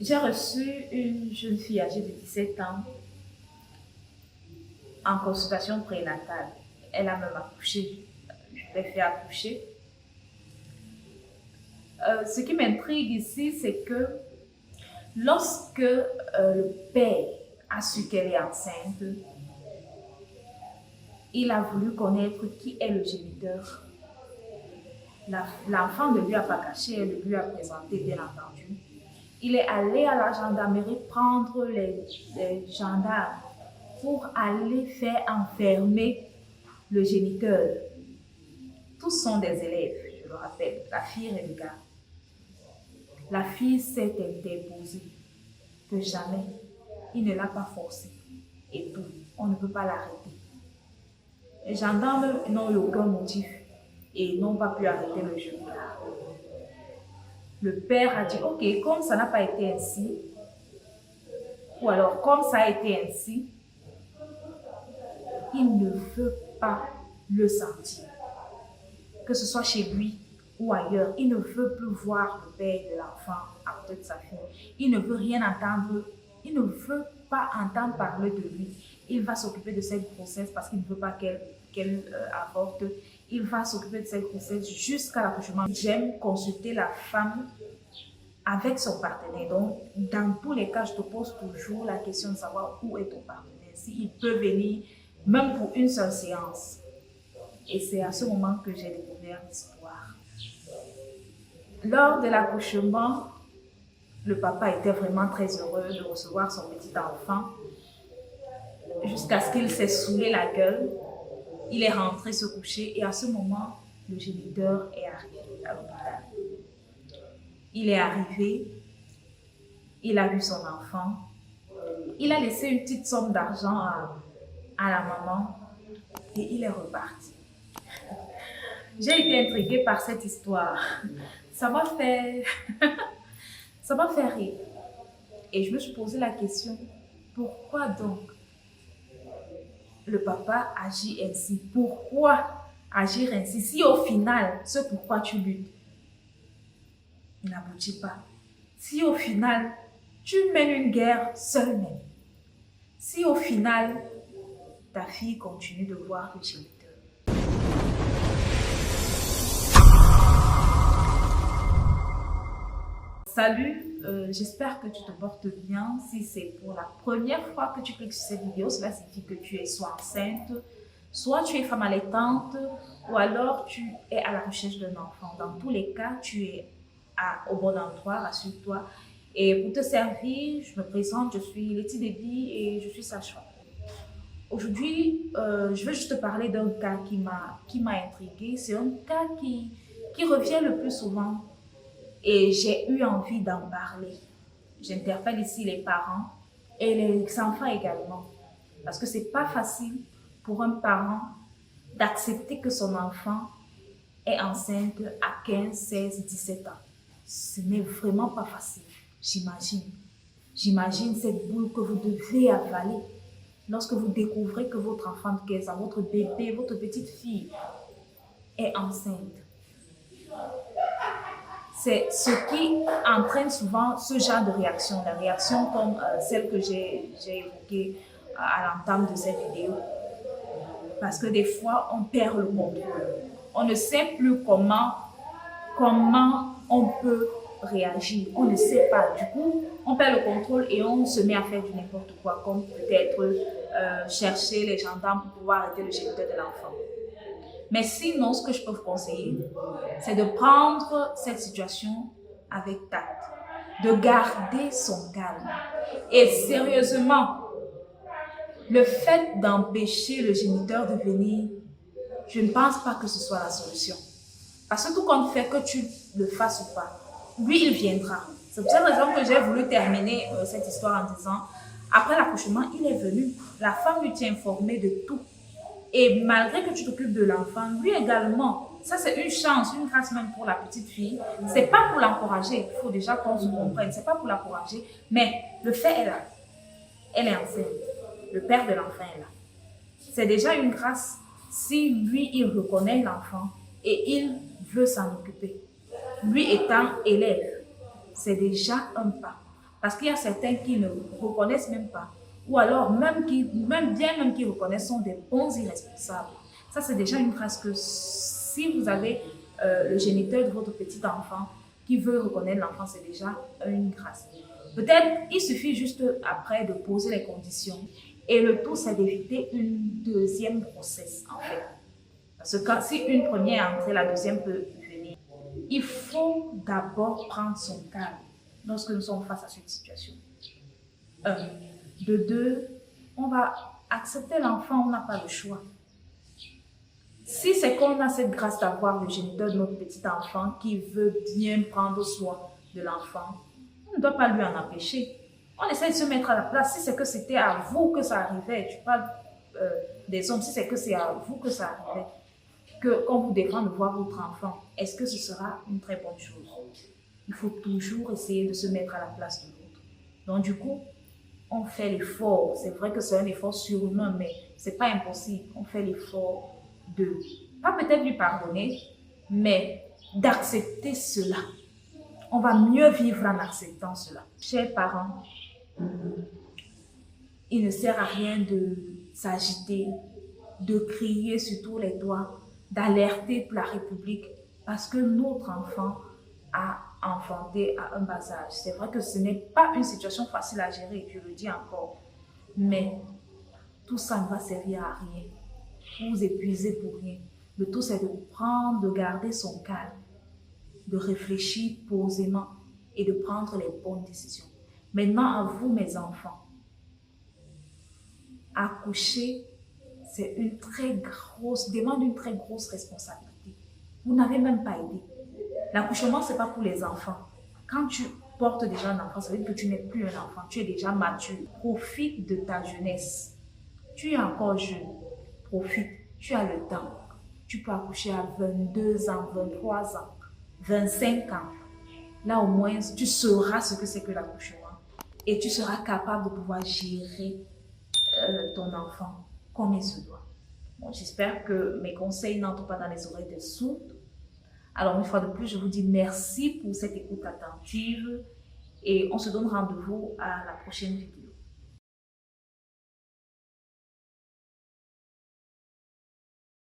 J'ai reçu une jeune fille âgée de 17 ans en consultation prénatale. Elle a même accouché. Je l'ai fait accoucher. Ce qui m'intrigue ici, c'est que lorsque le père a su qu'elle est enceinte, il a voulu connaître qui est le géniteur. L'enfant ne lui a pas caché, elle lui a présenté, bien entendu. Il est allé à la gendarmerie prendre les gendarmes pour aller faire enfermer le géniteur. Tous sont des élèves, je le rappelle, la fille et le gars. La fille s'est interposée que jamais. Il ne l'a pas forcé. Et tout. On ne peut pas l'arrêter. Les gendarmes n'ont eu aucun motif et n'ont pas pu arrêter le jeune gars. Le père a dit, ok, comme ça n'a pas été ainsi, ou alors comme ça a été ainsi, il ne veut pas le sentir. Que ce soit chez lui ou ailleurs, il ne veut plus voir le père de l'enfant à côté de sa fille. Il ne veut rien entendre, il ne veut pas entendre parler de lui. Il va s'occuper de cette grossesse parce qu'il ne veut pas qu'elle avorte. Il va s'occuper de cette grossesse jusqu'à l'accouchement. J'aime consulter la femme avec son partenaire. Donc, dans tous les cas, je te pose toujours la question de savoir où est ton partenaire. S'il peut venir, même pour une seule séance. Et c'est à ce moment que j'ai découvert l'histoire. Lors de l'accouchement, le papa était vraiment très heureux de recevoir son petit enfant. Jusqu'à ce qu'il s'est saoulé la gueule. Il est rentré se coucher et à ce moment, le géniteur est arrivé à l'hôpital. Il est arrivé, il a vu son enfant, il a laissé une petite somme d'argent à la maman et il est reparti. J'ai été intriguée par cette histoire. Ça m'a fait rire. Et je me suis posé la question, pourquoi donc le papa agit ainsi? Pourquoi agir ainsi? Si au final, ce pourquoi tu luttes, il n'aboutit pas. Si au final, tu mènes une guerre seule même. Si au final, ta fille continue de voir le géniteur. Salut, j'espère que tu te portes bien. Si c'est pour la première fois que tu cliques sur cette vidéo, cela signifie que tu es soit enceinte, soit tu es femme allaitante, ou alors tu es à la recherche d'un enfant. Dans tous les cas, tu es au bon endroit, rassure-toi. Et pour te servir, je me présente, je suis Letty Déby et je suis sage-femme. Aujourd'hui, je vais juste te parler d'un cas qui m'a intriguée. C'est un cas qui revient le plus souvent. Et j'ai eu envie d'en parler. J'interpelle ici les parents et les enfants également. Parce que c'est pas facile pour un parent d'accepter que son enfant est enceinte à 15, 16, 17 ans. Ce n'est vraiment pas facile, j'imagine. J'imagine cette boule que vous devez avaler lorsque vous découvrez que votre enfant de 15 ans, votre bébé, votre petite fille est enceinte. C'est ce qui entraîne souvent ce genre de réaction, la réaction comme celle que j'ai évoquée à l'entame de cette vidéo. Parce que des fois, on perd le contrôle. On ne sait plus comment on peut réagir. On ne sait pas. Du coup, on perd le contrôle et on se met à faire du n'importe quoi, comme peut-être chercher les gendarmes pour pouvoir arrêter le géniteur de l'enfant. Mais sinon, ce que je peux vous conseiller, c'est de prendre cette situation avec tact, de garder son calme. Et sérieusement, le fait d'empêcher le géniteur de venir, je ne pense pas que ce soit la solution. Parce que tout compte fait que tu le fasses ou pas, lui, il viendra. C'est pour cette raison que j'ai voulu terminer cette histoire en disant, après l'accouchement, il est venu. La femme lui tient informé de tout. Et malgré que tu t'occupes de l'enfant, lui également, ça c'est une chance, une grâce même pour la petite fille. C'est pas pour l'encourager, il faut déjà qu'on se comprenne, c'est pas pour l'encourager, mais le fait est là. Elle est enceinte, le père de l'enfant est là. C'est déjà une grâce si lui, il reconnaît l'enfant et il veut s'en occuper. Lui étant élève, c'est déjà un pas. Parce qu'il y a certains qui ne reconnaissent même pas. Ou alors, même qui reconnaissent, sont des bons irresponsables. Ça, c'est déjà une grâce que si vous avez le géniteur de votre petit enfant qui veut reconnaître l'enfant, c'est déjà une grâce. Peut-être, il suffit juste après de poser les conditions. Et le tout, c'est d'éviter une deuxième grossesse, en fait. Parce que si une première est entrée, la deuxième peut venir. Il faut d'abord prendre son calme lorsque nous sommes face à cette situation. De deux, on va accepter l'enfant, on n'a pas le choix. Si c'est qu'on a cette grâce d'avoir le géniteur de notre petit enfant qui veut bien prendre soin de l'enfant, on ne doit pas lui en empêcher. On essaie de se mettre à la place. Si c'est que c'était à vous que ça arrivait, tu parles des hommes, si c'est que c'est à vous que ça arrivait, qu'on vous défend de voir votre enfant, est-ce que ce sera une très bonne chose? Il faut toujours essayer de se mettre à la place de l'autre. Donc du coup, on fait l'effort. C'est vrai que c'est un effort surhumain, mais c'est pas impossible. On fait l'effort de, pas peut-être lui pardonner, mais d'accepter cela. On va mieux vivre en acceptant cela. Chers parents, il ne sert à rien de s'agiter, de crier sur tous les toits, d'alerter pour la République, parce que notre enfant a enfanté à un bas âge. C'est vrai que ce n'est pas une situation facile à gérer, je le dis encore, mais tout ça ne va servir à rien. Vous vous épuisez pour rien. Le tout, c'est de prendre, de garder son calme, de réfléchir posément et de prendre les bonnes décisions. Maintenant, à vous, mes enfants, accoucher, c'est une très grosse, demande une très grosse responsabilité. Vous n'avez même pas aidé. L'accouchement, ce n'est pas pour les enfants. Quand tu portes déjà un enfant, ça veut dire que tu n'es plus un enfant, tu es déjà mature. Profite de ta jeunesse. Tu es encore jeune. Profite, tu as le temps. Tu peux accoucher à 22 ans, 23 ans, 25 ans. Là, au moins, tu sauras ce que c'est que l'accouchement. Et tu seras capable de pouvoir gérer ton enfant comme il se doit. Bon, j'espère que mes conseils n'entrent pas dans les oreilles des sourds. Alors, une fois de plus, je vous dis merci pour cette écoute attentive et on se donne rendez-vous à la prochaine vidéo.